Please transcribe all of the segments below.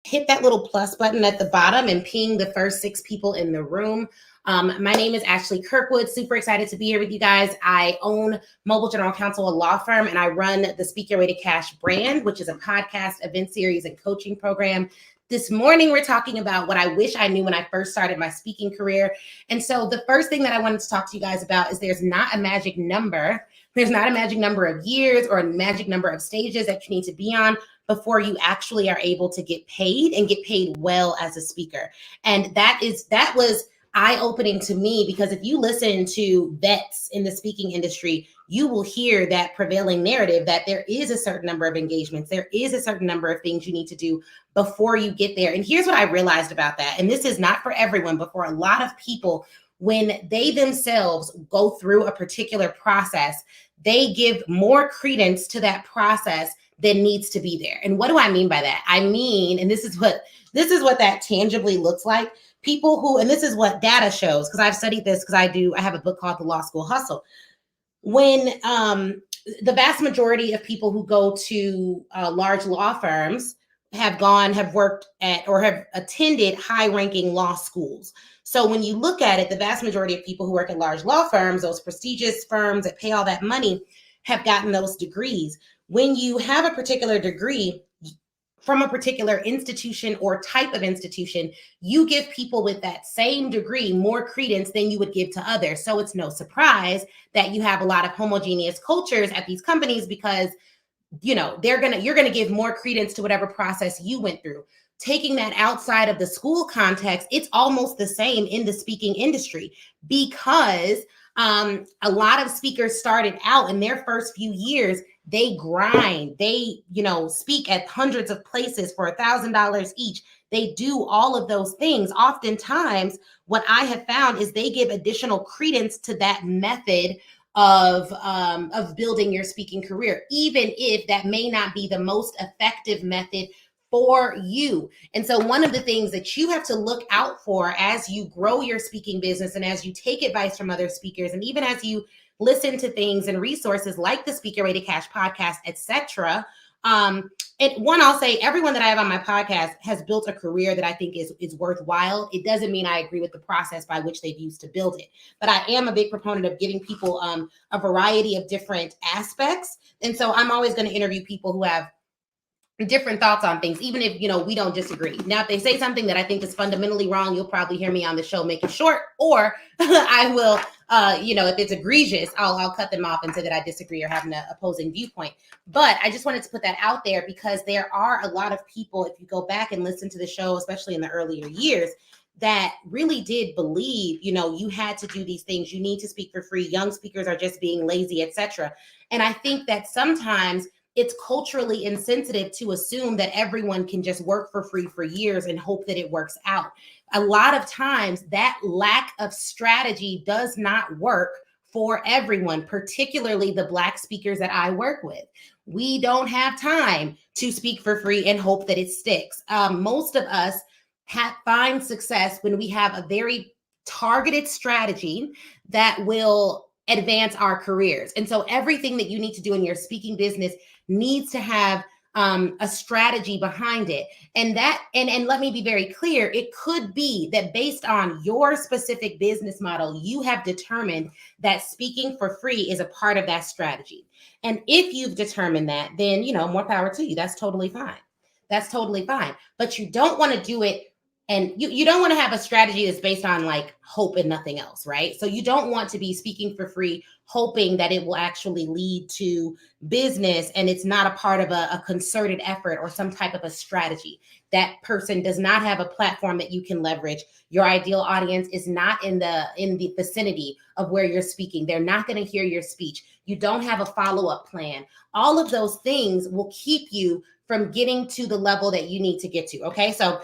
hit that little plus button at the bottom and ping the first 6 people in the room. My name is Ashley Kirkwood. Super excited to be here with you guys. I own Mobile General Counsel, a law firm, and I run the Speak Your Way to Cash brand, which is a podcast, event series, and coaching program. This morning, we're talking about what I wish I knew when I first started my speaking career. And so the first thing that I wanted to talk to you guys about is there's not a magic number. There's not a magic number of years or a magic number of stages that you need to be on before you actually are able to get paid and get paid well as a speaker. And that was eye-opening to me, because if you listen to vets in the speaking industry, you will hear that prevailing narrative that there is a certain number of engagements, there is a certain number of things you need to do before you get there. And here's what I realized about that. And this is not for everyone, but for a lot of people, when they themselves go through a particular process, they give more credence to that process than needs to be there. And what do I mean by that? I mean, and this is what that tangibly looks like. People who, and this is what data shows, because I've studied this, because I have a book called The Law School Hustle. When the vast majority of people who go to large law firms have worked at or have attended high-ranking law schools. So when you look at it, the vast majority of people who work at large law firms, those prestigious firms that pay all that money, have gotten those degrees. When you have a particular degree from a particular institution or type of institution, you give people with that same degree more credence than you would give to others. So it's no surprise that you have a lot of homogeneous cultures at these companies, because you're gonna give more credence to whatever process you went through. Taking that outside of the school context, it's almost the same in the speaking industry, because a lot of speakers started out in their first few years, they grind, they speak at hundreds of places for $1,000 each. They do all of those things. Oftentimes, what I have found is they give additional credence to that method of building your speaking career, even if that may not be the most effective method for you. And so one of the things that you have to look out for as you grow your speaking business, and as you take advice from other speakers, and even as you listen to things and resources like the Speak Your Way to Cash podcast, etc. I'll say everyone that I have on my podcast has built a career that I think is worthwhile. It doesn't mean I agree with the process by which they've used to build it, but I am a big proponent of giving people a variety of different aspects. And so I'm always going to interview people who have different thoughts on things, even if we don't disagree. Now, if they say something that I think is fundamentally wrong, you'll probably hear me on the show make it short, or I will if it's egregious, I'll cut them off and say that I disagree or have an opposing viewpoint. But I just wanted to put that out there, because there are a lot of people, if you go back and listen to the show, especially in the earlier years, that really did believe you had to do these things, you need to speak for free, young speakers are just being lazy, etc. And I think that sometimes it's culturally insensitive to assume that everyone can just work for free for years and hope that it works out. A lot of times that lack of strategy does not work for everyone, particularly the Black speakers that I work with. We don't have time to speak for free and hope that it sticks. Most of us find success when we have a very targeted strategy that will advance our careers. And so everything that you need to do in your speaking business needs to have a strategy behind it. And let me be very clear, it could be that based on your specific business model, you have determined that speaking for free is a part of that strategy. And if you've determined that, then, more power to you. That's totally fine. That's totally fine. But you don't want to do it. And you don't want to have a strategy that's based on like hope and nothing else, right? So you don't want to be speaking for free, hoping that it will actually lead to business, and it's not a part of a concerted effort or some type of a strategy. That person does not have a platform that you can leverage. Your ideal audience is not in the vicinity of where you're speaking. They're not going to hear your speech. You don't have a follow-up plan. All of those things will keep you from getting to the level that you need to get to. Okay, so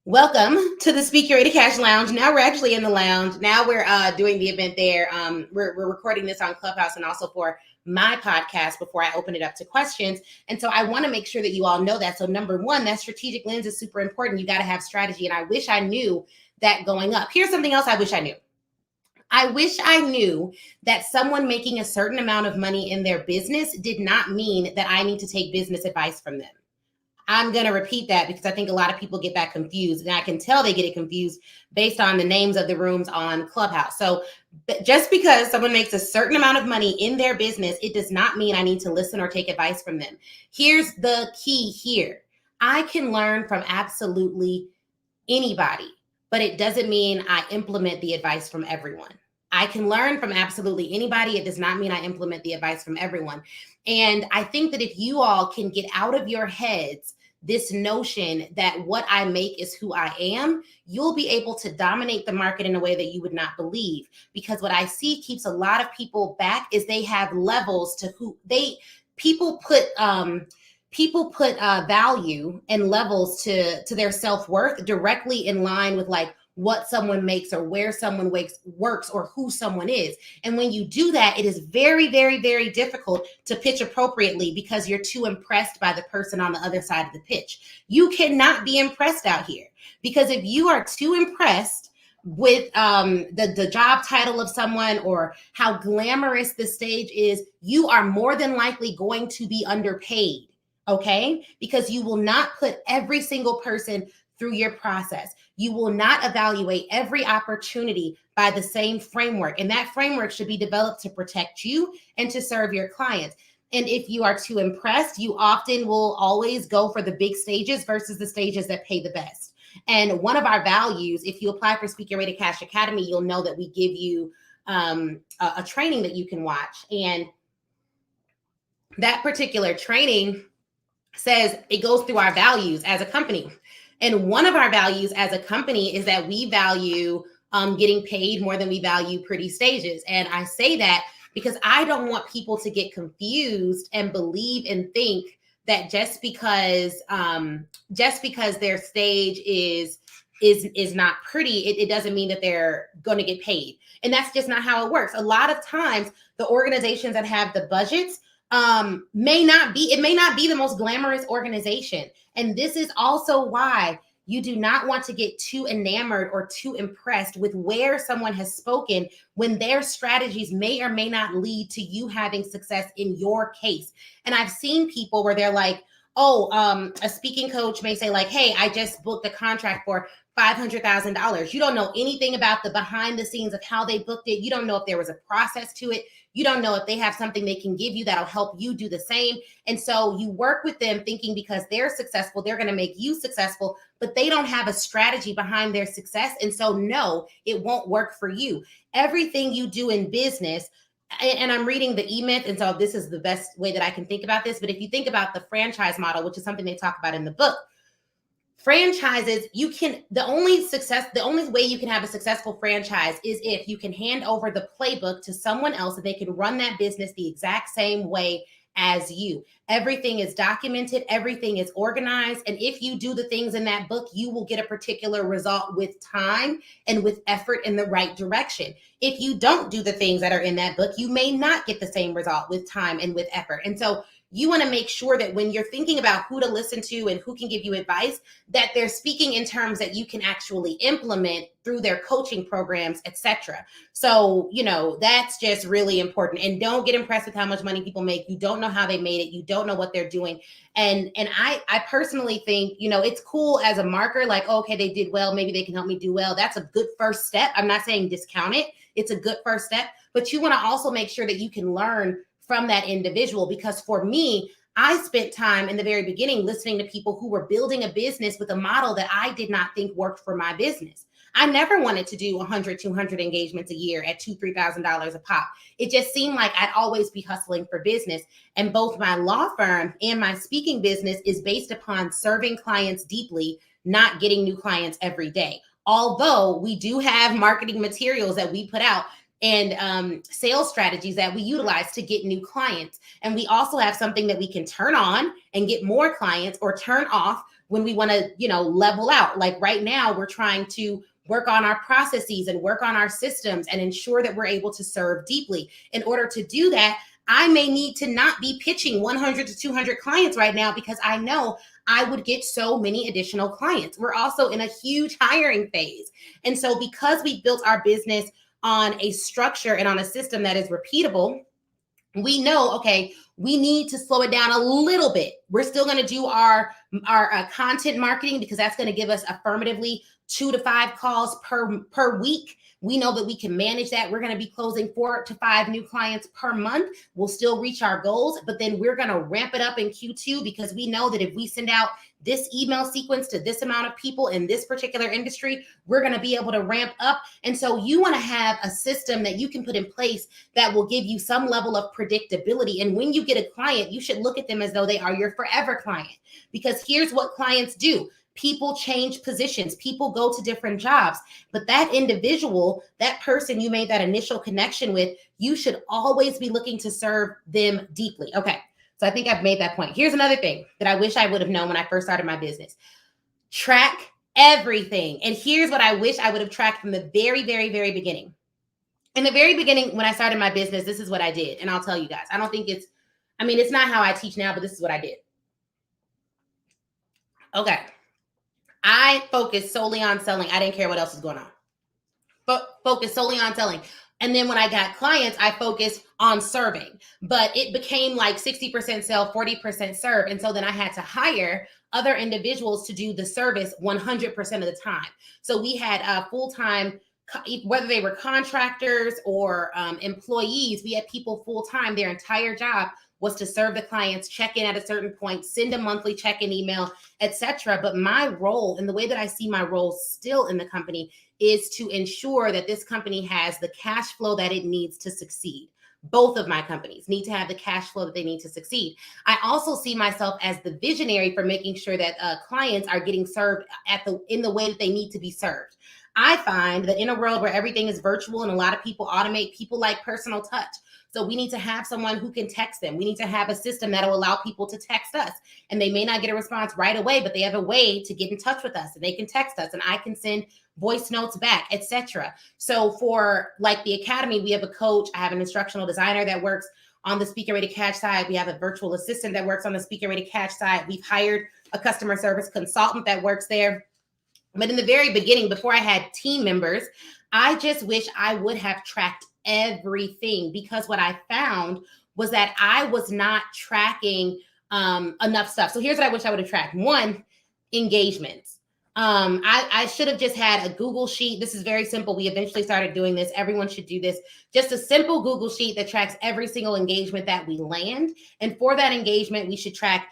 welcome to the Speak Your Way to Cash Lounge. Now we're actually in the lounge. Now we're doing the event there. We're recording this on Clubhouse and also for my podcast before I open it up to questions. And so I want to make sure that you all know that. So number one, that strategic lens is super important. You got to have strategy. And I wish I knew that going up. Here's something else I wish I knew. I wish I knew that someone making a certain amount of money in their business did not mean that I need to take business advice from them. I'm going to repeat that because I think a lot of people get that confused, and I can tell they get it confused based on the names of the rooms on Clubhouse. So just because someone makes a certain amount of money in their business, it does not mean I need to listen or take advice from them. Here's the key here. I can learn from absolutely anybody, but it doesn't mean I implement the advice from everyone. I can learn from absolutely anybody. It does not mean I implement the advice from everyone. And I think that if you all can get out of your heads this notion that what I make is who I am, you'll be able to dominate the market in a way that you would not believe. Because what I see keeps a lot of people back is they have levels to who people put value and levels to their self-worth directly in line with like what someone makes or where someone works or who someone is. And when you do that, it is very, very, very difficult to pitch appropriately because you're too impressed by the person on the other side of the pitch. You cannot be impressed out here, because if you are too impressed with the job title of someone or how glamorous the stage is, you are more than likely going to be underpaid. Okay? Because you will not put every single person through your process. You will not evaluate every opportunity by the same framework. And that framework should be developed to protect you and to serve your clients. And if you are too impressed, you often will always go for the big stages versus the stages that pay the best. And one of our values, if you apply for Speak Your Way to Cash Academy, you'll know that we give you a training that you can watch. And that particular training says it goes through our values as a company. And one of our values as a company is that we value getting paid more than we value pretty stages. And I say that because I don't want people to get confused and believe and think that just because their stage is not pretty, it doesn't mean that they're going to get paid. And that's just not how it works. A lot of times, the organizations that have the budgets may not be the most glamorous organization. And this is also why you do not want to get too enamored or too impressed with where someone has spoken when their strategies may or may not lead to you having success in your case. And I've seen people where they're like, a speaking coach may say like, hey, I just booked a contract for $500,000. You don't know anything about the behind the scenes of how they booked it. You don't know if there was a process to it. You don't know if they have something they can give you that'll help you do the same. And so you work with them thinking because they're successful, they're going to make you successful, but they don't have a strategy behind their success. And so no, it won't work for you. Everything you do in business, and I'm reading the E-Myth, and so this is the best way that I can think about this. But if you think about the franchise model, which is something they talk about in the book, franchises, the only way you can have a successful franchise is if you can hand over the playbook to someone else and they can run that business the exact same way as you. Everything is documented, everything is organized. And if you do the things in that book, you will get a particular result with time and with effort in the right direction. If you don't do the things that are in that book, you may not get the same result with time and with effort. And so you want to make sure that when you're thinking about who to listen to and who can give you advice, that they're speaking in terms that you can actually implement through their coaching programs, etc. So, that's just really important. And don't get impressed with how much money people make. You don't know how they made it. You don't know what they're doing. And I personally think, it's cool as a marker, like, okay, they did well. Maybe they can help me do well. That's a good first step. I'm not saying discount it. It's a good first step. But you want to also make sure that you can learn from that individual, because for me, I spent time in the very beginning listening to people who were building a business with a model that I did not think worked for my business. I never wanted to do 100, 200 engagements a year at $2,000, $3,000 a pop. It just seemed like I'd always be hustling for business. And both my law firm and my speaking business is based upon serving clients deeply, not getting new clients every day. Although we do have marketing materials that we put out and sales strategies that we utilize to get new clients. And we also have something that we can turn on and get more clients, or turn off when we want to, level out. Like right now, we're trying to work on our processes and work on our systems and ensure that we're able to serve deeply. In order to do that, I may need to not be pitching 100 to 200 clients right now, because I know I would get so many additional clients. We're also in a huge hiring phase. And so because we built our business on a structure and on a system that is repeatable, we know, okay, we need to slow it down a little bit We're still going to do our content marketing because that's going to give us affirmatively 2 to 5 calls per week. We know that we can manage that. We're going to be closing 4 to 5 new clients per month. We'll still reach our goals, but then we're going to ramp it up in Q2 because we know that if we send out this email sequence to this amount of people in this particular industry, we're going to be able to ramp up. And so you want to have a system that you can put in place that will give you some level of predictability. And when you get a client, you should look at them as though they are your forever client, because here's what clients do. People change positions, people go to different jobs, but that individual, that person you made that initial connection with, you should always be looking to serve them deeply. Okay, so I think I've made that point. Here's another thing that I wish I would have known when I first started my business. Track everything. And here's what I wish I would have tracked from the very, very, very beginning. In the very beginning, when I started my business, this is what I did. And I'll tell you guys, I don't think it's not how I teach now, but this is what I did. Okay. I focused solely on selling. I didn't care what else was going on. But focused solely on selling. And then when I got clients, I focused on serving. But it became like 60% sell, 40% serve. And so then I had to hire other individuals to do the service 100% of the time. So we had full-time, whether they were contractors or employees, we had people full-time. Their entire job was to serve the clients, check in at a certain point, send a monthly check-in email, etc. But my role, and the way that I see my role still in the company, is to ensure that this company has the cash flow that it needs to succeed. Both of my companies need to have the cash flow that they need to succeed. I also see myself as the visionary for making sure that clients are getting served in the way that they need to be served. I find that in a world where everything is virtual and a lot of people automate, people like personal touch. So we need to have someone who can text them. We need to have a system that will allow people to text us. And they may not get a response right away, but they have a way to get in touch with us, and they can text us and I can send voice notes back, etc. So for like the Academy, we have a coach. I have an instructional designer that works on the Speaker Ready Catch side. We have a virtual assistant that works on the Speaker Ready Catch side. We've hired a customer service consultant that works there. But in the very beginning, before I had team members, I just wish I would have tracked everything, because what I found was that I was not tracking enough stuff. So here's what I wish I would have tracked. One, engagements. I should have just had a Google sheet. This is very simple. We eventually started doing this. Everyone should do this. Just a simple Google sheet that tracks every single engagement that we land. And for that engagement, we should track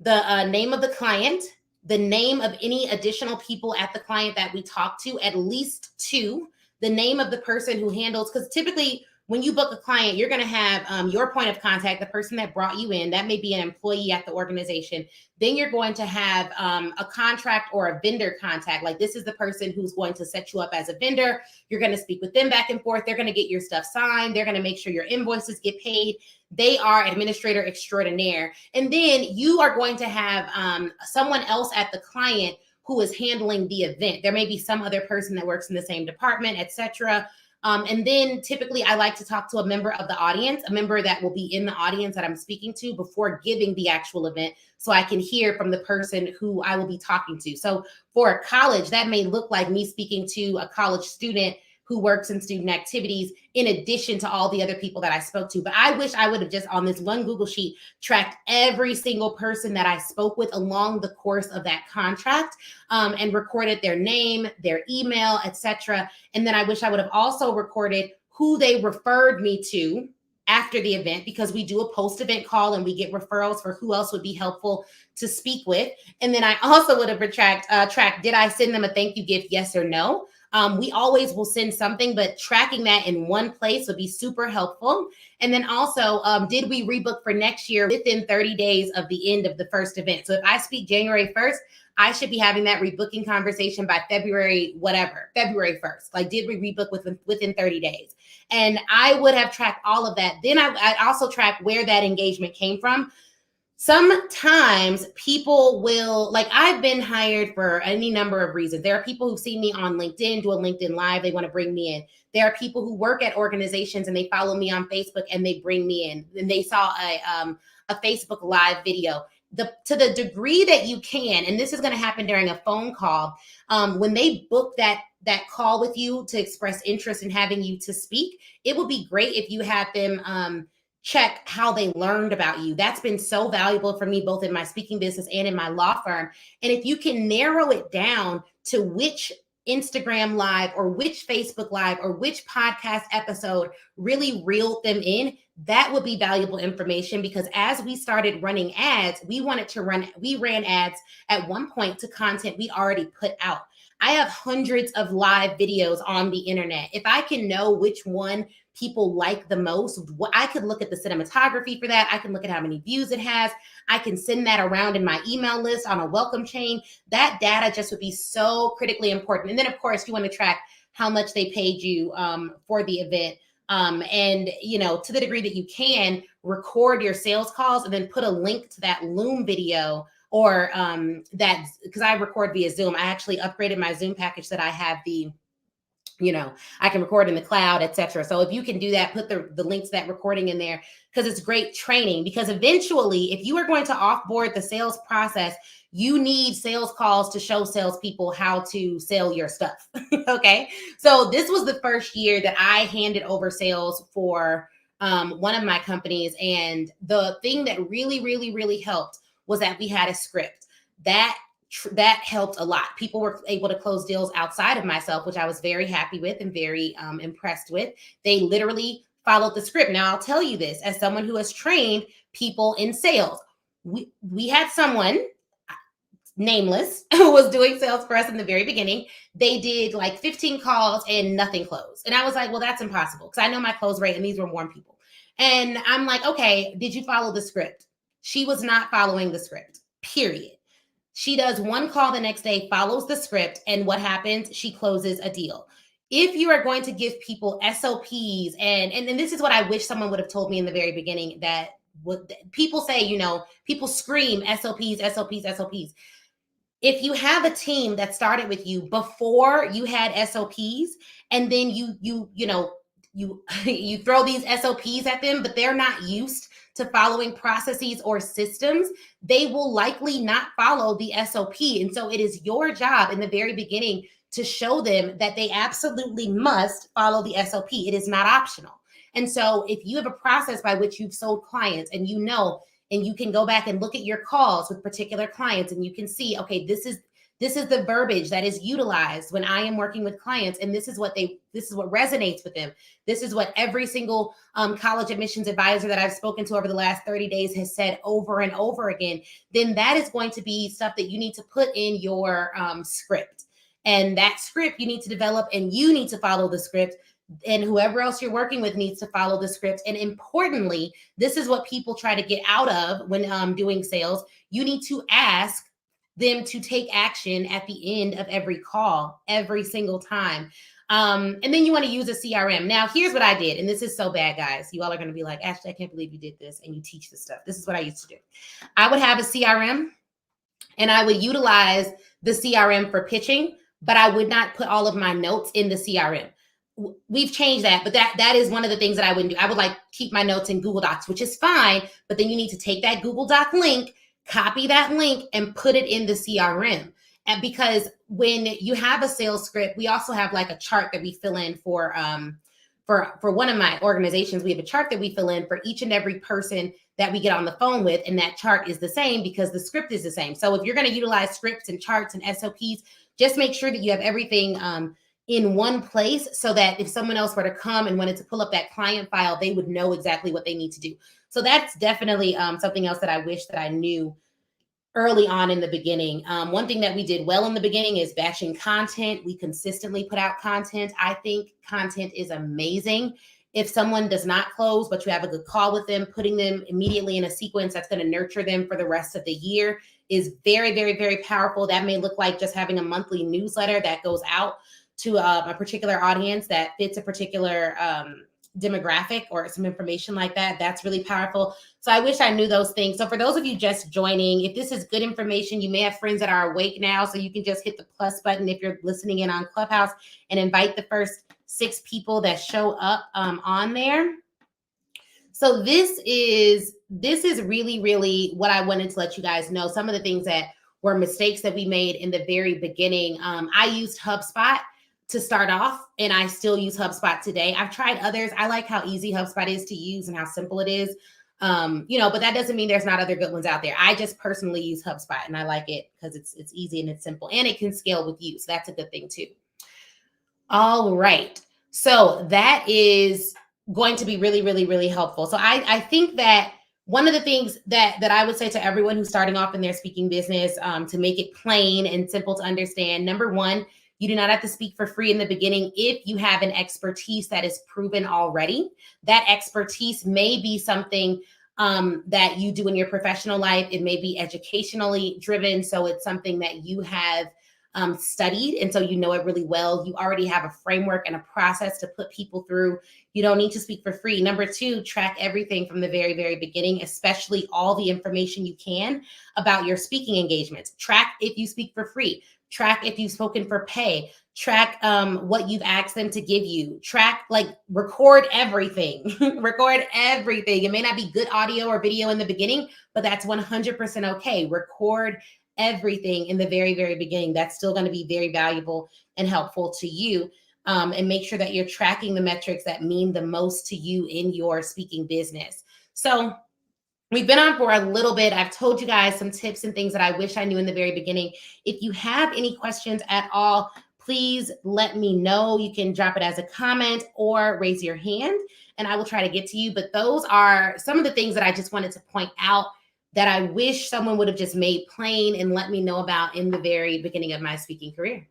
the name of the client, the name of any additional people at the client that we talk to, at least 2, the name of the person who handles, because typically when you book a client, you're going to have your point of contact, the person that brought you in. That may be an employee at the organization. Then you're going to have a contract or a vendor contact. Like, this is the person who's going to set you up as a vendor. You're going to speak with them back and forth. They're going to get your stuff signed. They're going to make sure your invoices get paid. They are administrator extraordinaire. And then you are going to have someone else at the client who is handling the event. There may be some other person that works in the same department, etc. And then typically I like to talk to a member of the audience, a member that will be in the audience that I'm speaking to before giving the actual event, so I can hear from the person who I will be talking to. So for a college, that may look like me speaking to a college student who works in student activities in addition to all the other people that I spoke to. But I wish I would have just on this one Google sheet tracked every single person that I spoke with along the course of that contract, and recorded their name, their email, etc. And then I wish I would have also recorded who they referred me to after the event, because we do a post-event call and we get referrals for who else would be helpful to speak with. And then I also would have tracked, did I send them a thank you gift, yes or no? We always will send something, but tracking that in one place would be super helpful. And then also, did we rebook for next year within 30 days of the end of the first event? So if I speak January 1st, I should be having that rebooking conversation by February 1st. Like, did we rebook within 30 days? And I would have tracked all of that. Then I also track where that engagement came from. Sometimes people will, like, I've been hired for any number of reasons. There are people who see me on LinkedIn, do a LinkedIn Live, they want to bring me in. There are people who work at organizations and they follow me on Facebook and they bring me in. And they saw a Facebook Live video. To the degree that you can, and this is going to happen during a phone call, when they book that call with you to express interest in having you to speak, it would be great if you have them check how they learned about you. That's been so valuable for me, both in my speaking business and in my law firm. And if you can narrow it down to which Instagram live or which Facebook live or which podcast episode really reeled them in, that would be valuable information, because as we started running ads, we ran ads at one point to content we already put out. I have hundreds of live videos on the internet. If I can know which one people like the most, I could look at the cinematography for that. I can look at how many views it has. I can send that around in my email list on a welcome chain. That data just would be so critically important. And then, of course, you want to track how much they paid you for the event. And, to the degree that you can, record your sales calls and then put a link to that Loom video, or that, because I record via Zoom. I actually upgraded my Zoom package so that I have I can record in the cloud, etc. So if you can do that, put the link to that recording in there, because it's great training. Because eventually, if you are going to offboard the sales process, you need sales calls to show salespeople how to sell your stuff. Okay. So this was the first year that I handed over sales for one of my companies. And the thing that really, really, really helped was that we had a script. That helped a lot. People were able to close deals outside of myself, which I was very happy with and very impressed with. They literally followed the script. Now, I'll tell you this, as someone who has trained people in sales, we had someone, nameless, who was doing sales for us in the very beginning. They did like 15 calls and nothing closed. And I was like, well, that's impossible, because I know my close rate, and these were warm people. And I'm like, okay, did you follow the script? She was not following the script, period. She does one call the next day, follows the script, and what happens? She closes a deal. If you are going to give people SOPs, and this is what I wish someone would have told me in the very beginning, that people say, people scream SOPs, SOPs, SOPs. If you have a team that started with you before you had SOPs, and then you throw these SOPs at them, but they're not used to following processes or systems, they will likely not follow the SOP. And so it is your job in the very beginning to show them that they absolutely must follow the SOP. It is not optional. And so if you have a process by which you've sold clients, and and you can go back and look at your calls with particular clients, and you can see, okay, this is the verbiage that is utilized when I am working with clients, and this is what resonates with them. This is what every single college admissions advisor that I've spoken to over the last 30 days has said over and over again. Then that is going to be stuff that you need to put in your script. And that script you need to develop, and you need to follow the script, and whoever else you're working with needs to follow the script. And importantly, this is what people try to get out of when doing sales. You need to ask them to take action at the end of every call, every single time. And then you want to use a CRM. Now, here's what I did. And this is so bad, guys. You all are going to be like, Ashley, I can't believe you did this, and you teach this stuff. This is what I used to do. I would have a CRM, and I would utilize the CRM for pitching, but I would not put all of my notes in the CRM. We've changed that, but that is one of the things that I wouldn't do. I would keep my notes in Google Docs, which is fine, but then you need to take that Google Doc link, copy that link, and put it in the CRM. And because when you have a sales script, we also have a chart that we fill in for one of my organizations. We have a chart that we fill in for each and every person that we get on the phone with. And that chart is the same because the script is the same. So if you're going to utilize scripts and charts and SOPs, just make sure that you have everything in one place, so that if someone else were to come and wanted to pull up that client file, they would know exactly what they need to do. So that's definitely something else that I wish that I knew early on in the beginning. One thing that we did well in the beginning is batching content. We consistently put out content. I think content is amazing. If someone does not close, but you have a good call with them, putting them immediately in a sequence that's going to nurture them for the rest of the year is very, very, very powerful. That may look like just having a monthly newsletter that goes out to a particular audience that fits a particular demographic or some information like that. That's really powerful. So I wish I knew those things. So for those of you just joining, if this is good information, you may have friends that are awake now, so you can just hit the plus button if you're listening in on Clubhouse and invite the first 6 people that show up on there. So this is really, really what I wanted to let you guys know. Some of the things that were mistakes that we made in the very beginning. I used HubSpot. to start off, and I still use HubSpot today. I've tried others. I like how easy HubSpot is to use and how simple it is. But that doesn't mean there's not other good ones out there. I just personally use HubSpot, and I like it because it's easy and it's simple, and it can scale with you. So that's a good thing too. All right. So that is going to be really, really, really helpful. So I think that one of the things that I would say to everyone who's starting off in their speaking business, to make it plain and simple to understand, number one, you do not have to speak for free in the beginning if you have an expertise that is proven already. That expertise may be something that you do in your professional life. It may be educationally driven. So it's something that you have studied, and so you know it really well. You already have a framework and a process to put people through. You don't need to speak for free. Number two, track everything from the very, very beginning, especially all the information you can about your speaking engagements. Track if you speak for free. Track if you've spoken for pay. Track what you've asked them to give you. Track, like, record everything. Record everything. It may not be good audio or video in the beginning, but that's 100% okay. Record everything in the very, very beginning. That's still going to be very valuable and helpful to you. And make sure that you're tracking the metrics that mean the most to you in your speaking business. So we've been on for a little bit. I've told you guys some tips and things that I wish I knew in the very beginning. If you have any questions at all, please let me know. You can drop it as a comment or raise your hand, and I will try to get to you. But those are some of the things that I just wanted to point out that I wish someone would have just made plain and let me know about in the very beginning of my speaking career.